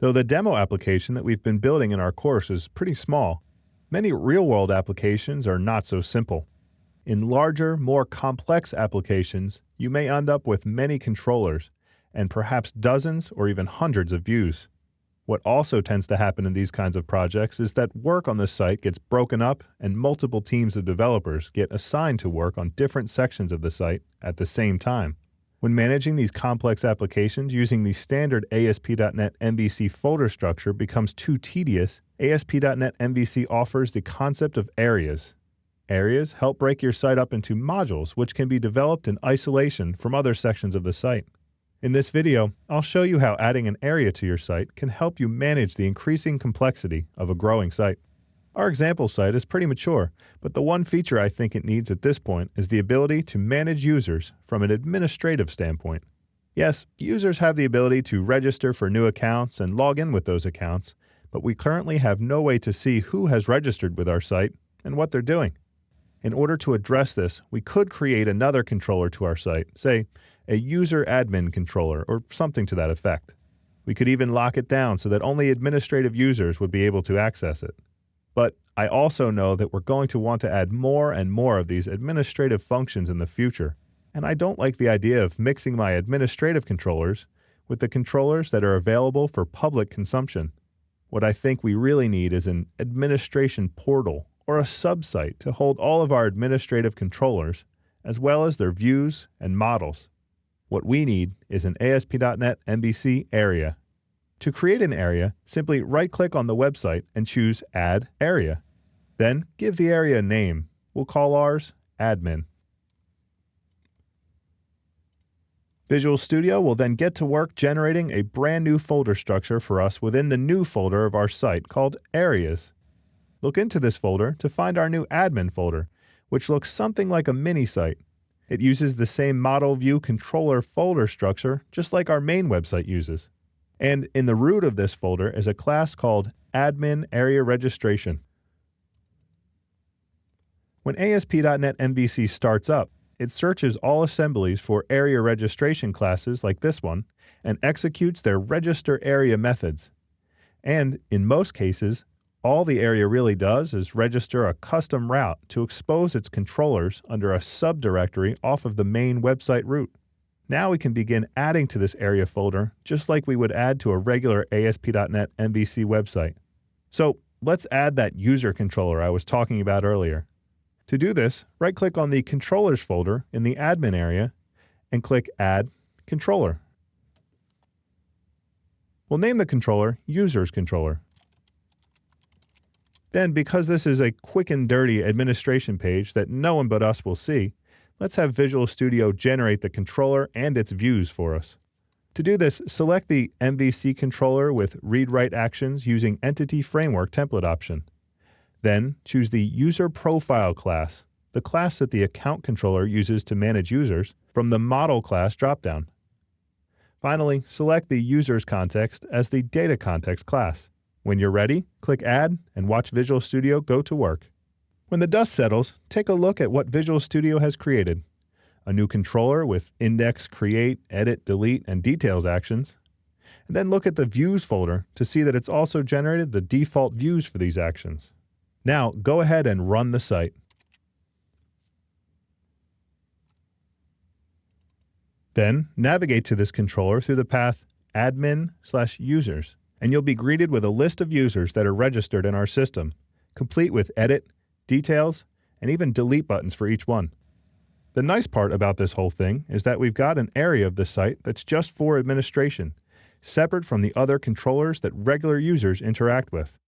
Though the demo application that we've been building in our course is pretty small, many real-world applications are not so simple. In larger, more complex applications, you may end up with many controllers and perhaps dozens or even hundreds of views. What also tends to happen in these kinds of projects is that work on the site gets broken up and multiple teams of developers get assigned to work on different sections of the site at the same time. When managing these complex applications using the standard ASP.NET MVC folder structure becomes too tedious, ASP.NET MVC offers the concept of areas. Areas help break your site up into modules which can be developed in isolation from other sections of the site. In this video, I'll show you how adding an area to your site can help you manage the increasing complexity of a growing site. Our example site is pretty mature, but the one feature I think it needs at this point is the ability to manage users from an administrative standpoint. Yes, users have the ability to register for new accounts and log in with those accounts, but we currently have no way to see who has registered with our site and what they're doing. In order to address this, we could create another controller to our site, say a user admin controller or something to that effect. We could even lock it down so that only administrative users would be able to access it. But I also know that we're going to want to add more and more of these administrative functions in the future, and I don't like the idea of mixing my administrative controllers with the controllers that are available for public consumption. What I think we really need is an administration portal or a subsite to hold all of our administrative controllers, as well as their views and models. What we need is an ASP.NET MVC area. To create an area, simply right-click on the website and choose Add Area. Then give the area a name. We'll call ours Admin. Visual Studio will then get to work generating a brand new folder structure for us within the new folder of our site called Areas. Look into this folder to find our new Admin folder, which looks something like a mini site. It uses the same model view controller folder structure just like our main website uses. And in the root of this folder is a class called Admin Area Registration. When ASP.NET MVC starts up, it searches all assemblies for area registration classes like this one and executes their register area methods. And in most cases, all the area really does is register a custom route to expose its controllers under a subdirectory off of the main website root. Now we can begin adding to this area folder just like we would add to a regular ASP.NET MVC website. So let's add that user controller I was talking about earlier. To do this, right-click on the Controllers folder in the Admin area and click Add Controller. We'll name the controller Users Controller. Then, because this is a quick and dirty administration page that no one but us will see, let's have Visual Studio generate the controller and its views for us. To do this, select the MVC controller with read-write actions using Entity Framework template option. Then choose the User Profile class, the class that the account controller uses to manage users, from the Model class dropdown. Finally, select the User's Context as the Data Context class. When you're ready, click Add and watch Visual Studio go to work. When the dust settles, take a look at what Visual Studio has created. A new controller with index, create, edit, delete, and details actions. And then look at the Views folder to see that it's also generated the default views for these actions. Now, go ahead and run the site. Then, navigate to this controller through the path admin/users, and you'll be greeted with a list of users that are registered in our system, complete with edit, details, and even delete buttons for each one. The nice part about this whole thing is that we've got an area of the site that's just for administration, separate from the other controllers that regular users interact with.